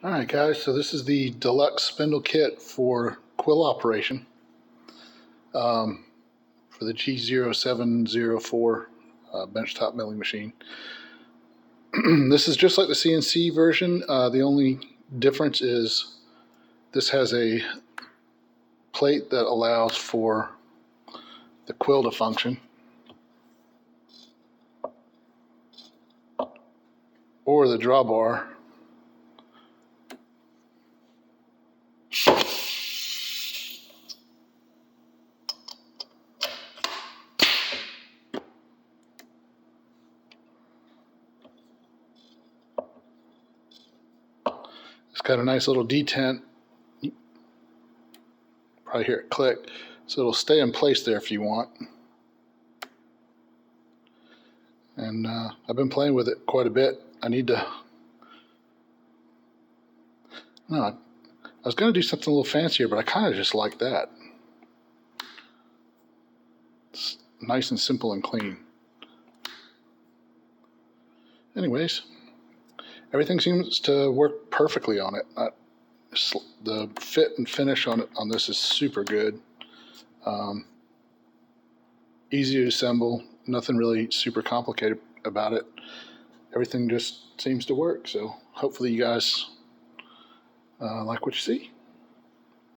Alright guys, so this is the Deluxe Spindle kit for Quill operation for the G0704 benchtop milling machine. This is just like the CNC version. The only difference is this has a plate that allows for the quill to function, or the drawbar. It's got a nice little detent. Probably hear it click, so it'll stay in place there if you want. And I've been playing with it quite a bit. I was going to do something a little fancier, but I kind of just like that. It's nice and simple and clean. Anyways, everything seems to work perfectly on it. The fit and finish on this is super good. Easy to assemble, nothing really super complicated about it. Everything just seems to work, so hopefully you guys like what you see.